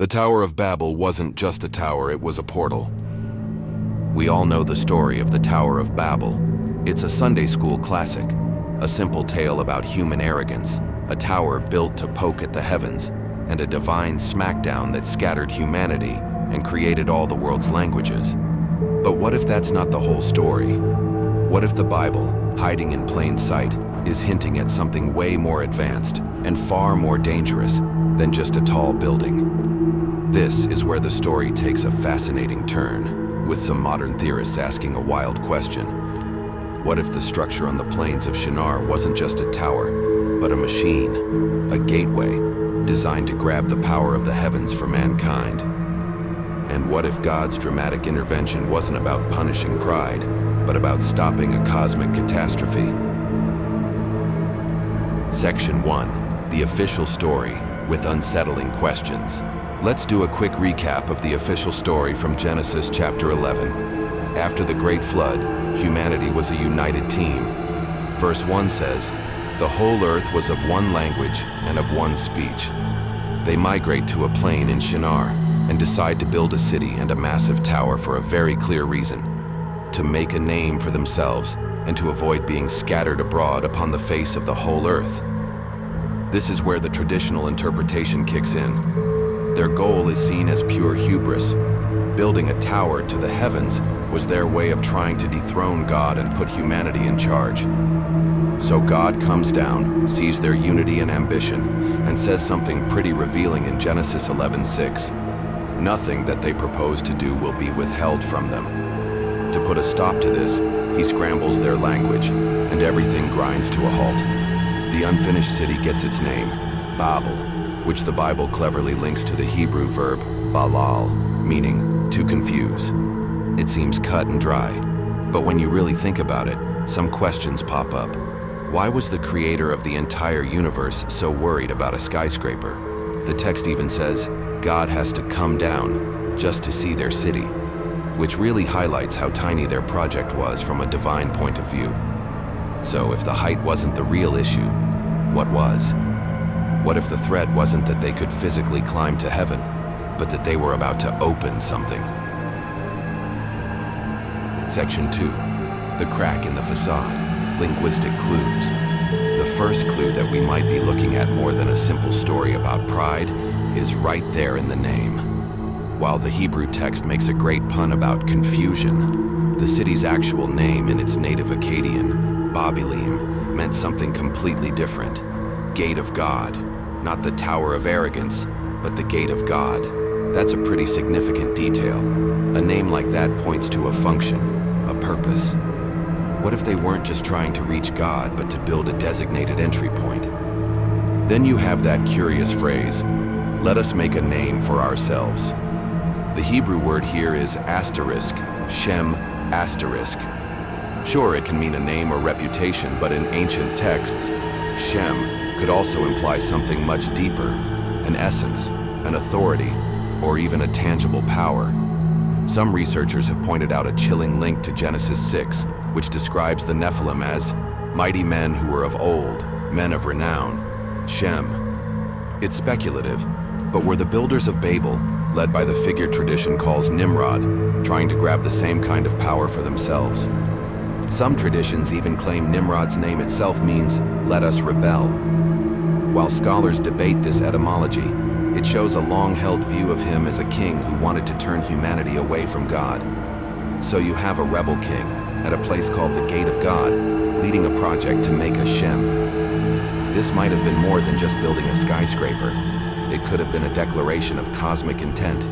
The Tower of Babel wasn't just a tower, it was a portal. We all know the story of the Tower of Babel. It's a Sunday school classic, a simple tale about human arrogance, a tower built to poke at the heavens, and a divine smackdown that scattered humanity and created all the world's languages. But what if that's not the whole story? What if the Bible, hiding in plain sight, is hinting at something way more advanced and far more dangerous than just a tall building? This is where the story takes a fascinating turn, with some modern theorists asking a wild question. What if the structure on the plains of Shinar wasn't just a tower, but a machine, a gateway, designed to grab the power of the heavens for mankind? And what if God's dramatic intervention wasn't about punishing pride, but about stopping a cosmic catastrophe? Section 1, the official story with unsettling questions. Let's do a quick recap of the official story from Genesis chapter 11. After the great flood, humanity was a united team. Verse 1 says, "The whole earth was of one language and of one speech." They migrate to a plain in Shinar and decide to build a city and a massive tower for a very clear reason: to make a name for themselves and to avoid being scattered abroad upon the face of the whole earth. This is where the traditional interpretation kicks in. Their goal is seen as pure hubris. Building a tower to the heavens was their way of trying to dethrone God and put humanity in charge. So God comes down, sees their unity and ambition, and says something pretty revealing in Genesis 11:6. Nothing that they propose to do will be withheld from them. To put a stop to this, he scrambles their language, and everything grinds to a halt. The unfinished city gets its name, Babel, which the Bible cleverly links to the Hebrew verb balal, meaning to confuse. It seems cut and dry, but when you really think about it, some questions pop up. Why was the creator of the entire universe so worried about a skyscraper? The text even says, God has to come down just to see their city, which really highlights how tiny their project was from a divine point of view. So if the height wasn't the real issue, what was? What if the threat wasn't that they could physically climb to heaven, but that they were about to open something? Section 2, the crack in the facade, linguistic clues. The first clue that we might be looking at more than a simple story about pride is right there in the name. While the Hebrew text makes a great pun about confusion, the city's actual name in its native Akkadian, Babilim, meant something completely different. Gate of God, not the Tower of Arrogance, but the Gate of God. That's a pretty significant detail. A name like that points to a function, a purpose. What if they weren't just trying to reach God, but to build a designated entry point? Then you have that curious phrase, "Let us make a name for ourselves." The Hebrew word here is asterisk, Shem asterisk. Sure, it can mean a name or reputation, but in ancient texts, Shem could also imply something much deeper, an essence, an authority, or even a tangible power. Some researchers have pointed out a chilling link to Genesis 6, which describes the Nephilim as mighty men who were of old, men of renown, Shem. It's speculative, but were the builders of Babel, led by the figure tradition calls Nimrod, trying to grab the same kind of power for themselves? Some traditions even claim Nimrod's name itself means, "let us rebel." While scholars debate this etymology, it shows a long-held view of him as a king who wanted to turn humanity away from God. So you have a rebel king at a place called the Gate of God, leading a project to make a Shem. This might have been more than just building a skyscraper. It could have been a declaration of cosmic intent.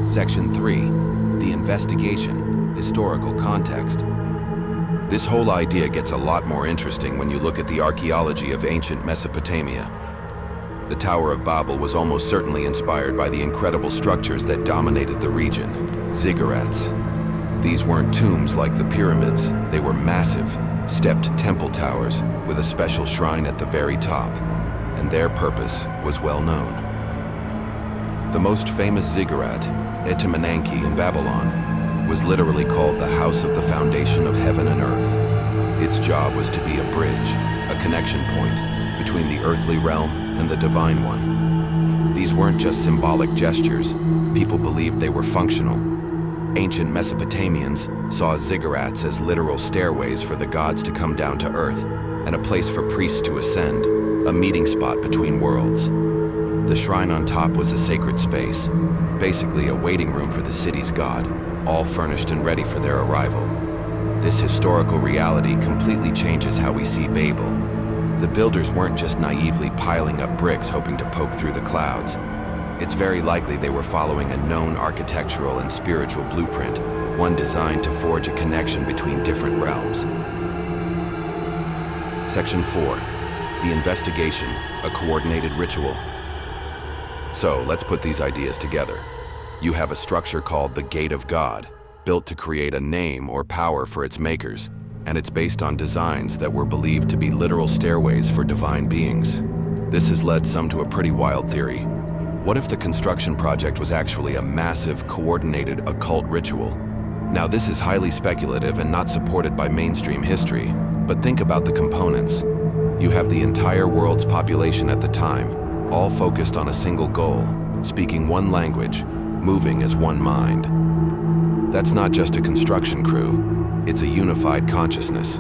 Section 3, the investigation, historical context. This whole idea gets a lot more interesting when you look at the archaeology of ancient Mesopotamia. The Tower of Babel was almost certainly inspired by the incredible structures that dominated the region, ziggurats. These weren't tombs like the pyramids, they were massive, stepped temple towers with a special shrine at the very top, and their purpose was well known. The most famous ziggurat, Etemenanke in Babylon, was literally called the House of the Foundation of Heaven and Earth. Its job was to be a bridge, a connection point between the earthly realm and the divine one. These weren't just symbolic gestures. People believed they were functional. Ancient Mesopotamians saw ziggurats as literal stairways for the gods to come down to earth, and a place for priests to ascend, a meeting spot between worlds. The shrine on top was a sacred space, basically a waiting room for the city's god, all furnished and ready for their arrival. This historical reality completely changes how we see Babel. The builders weren't just naively piling up bricks hoping to poke through the clouds. It's very likely they were following a known architectural and spiritual blueprint, one designed to forge a connection between different realms. Section 4. The investigation, a coordinated ritual. So, let's put these ideas together. You have a structure called the Gate of God, built to create a name or power for its makers, and it's based on designs that were believed to be literal stairways for divine beings. This has led some to a pretty wild theory. What if the construction project was actually a massive, coordinated occult ritual? Now, this is highly speculative and not supported by mainstream history, but think about the components. You have the entire world's population at the time, all focused on a single goal, speaking one language, moving as one mind. That's not just a construction crew, it's a unified consciousness.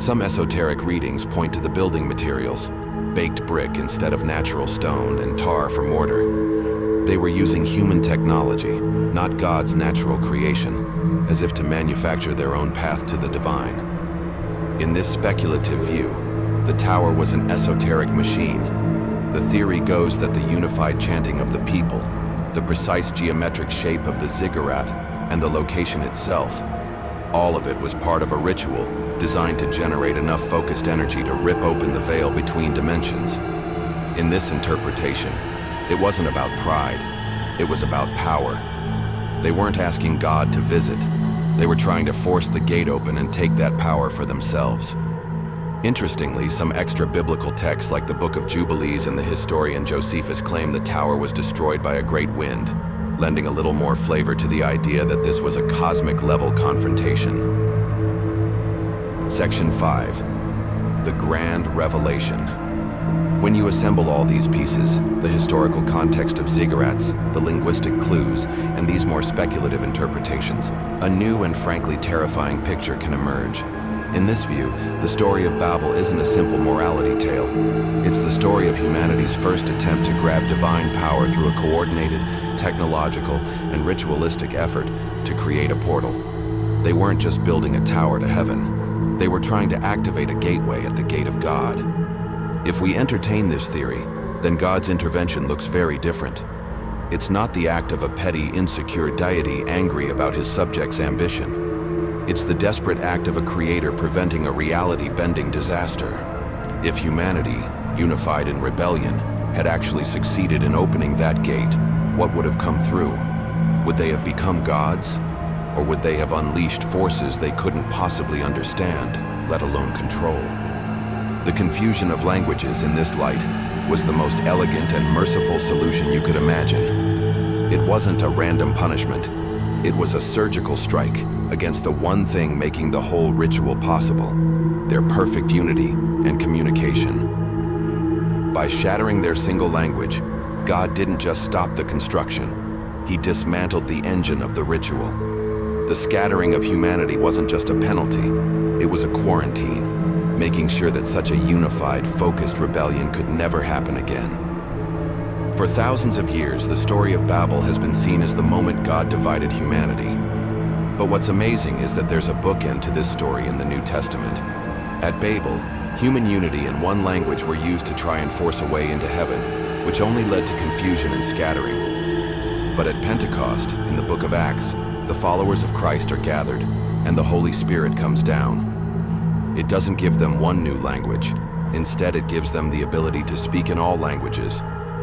Some esoteric readings point to the building materials, baked brick instead of natural stone and tar for mortar. They were using human technology, not God's natural creation, as if to manufacture their own path to the divine. In this speculative view, the tower was an esoteric machine. The theory goes that the unified chanting of the people, the precise geometric shape of the ziggurat, and the location itself, all of it was part of a ritual designed to generate enough focused energy to rip open the veil between dimensions. In this interpretation, it wasn't about pride, it was about power. They weren't asking God to visit, they were trying to force the gate open and take that power for themselves. Interestingly, some extra-biblical texts like the Book of Jubilees and the historian Josephus claim the tower was destroyed by a great wind, lending a little more flavor to the idea that this was a cosmic-level confrontation. Section 5. The Grand Revelation. When you assemble all these pieces, the historical context of ziggurats, the linguistic clues, and these more speculative interpretations, a new and frankly terrifying picture can emerge. In this view, the story of Babel isn't a simple morality tale. It's the story of humanity's first attempt to grab divine power through a coordinated, technological, and ritualistic effort to create a portal. They weren't just building a tower to heaven. They were trying to activate a gateway at the gate of God. If we entertain this theory, then God's intervention looks very different. It's not the act of a petty, insecure deity angry about his subjects' ambition. It's the desperate act of a creator preventing a reality-bending disaster. If humanity, unified in rebellion, had actually succeeded in opening that gate, what would have come through? Would they have become gods? Or would they have unleashed forces they couldn't possibly understand, let alone control? The confusion of languages in this light was the most elegant and merciful solution you could imagine. It wasn't a random punishment. It was a surgical strike against the one thing making the whole ritual possible, their perfect unity and communication. By shattering their single language, God didn't just stop the construction, he dismantled the engine of the ritual. The scattering of humanity wasn't just a penalty, it was a quarantine, making sure that such a unified, focused rebellion could never happen again. For thousands of years, the story of Babel has been seen as the moment God divided humanity. But what's amazing is that there's a bookend to this story in the New Testament. At Babel, human unity and one language were used to try and force a way into heaven, which only led to confusion and scattering. But at Pentecost, in the book of Acts, the followers of Christ are gathered, and the Holy Spirit comes down. It doesn't give them one new language. Instead, it gives them the ability to speak in all languages,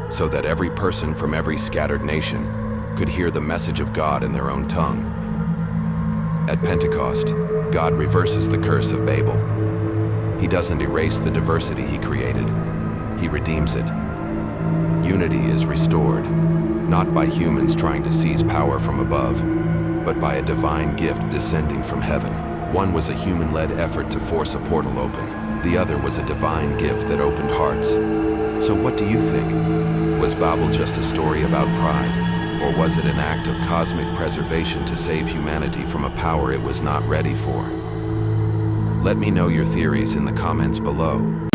so that every person from every scattered nation could hear the message of God in their own tongue. At Pentecost, God reverses the curse of Babel. He doesn't erase the diversity he created. He redeems it. Unity is restored, not by humans trying to seize power from above, but by a divine gift descending from heaven. One was a human-led effort to force a portal open. The other was a divine gift that opened hearts. So what do you think? Was Babel just a story about pride, or was it an act of cosmic preservation to save humanity from a power it was not ready for? Let me know your theories in the comments below.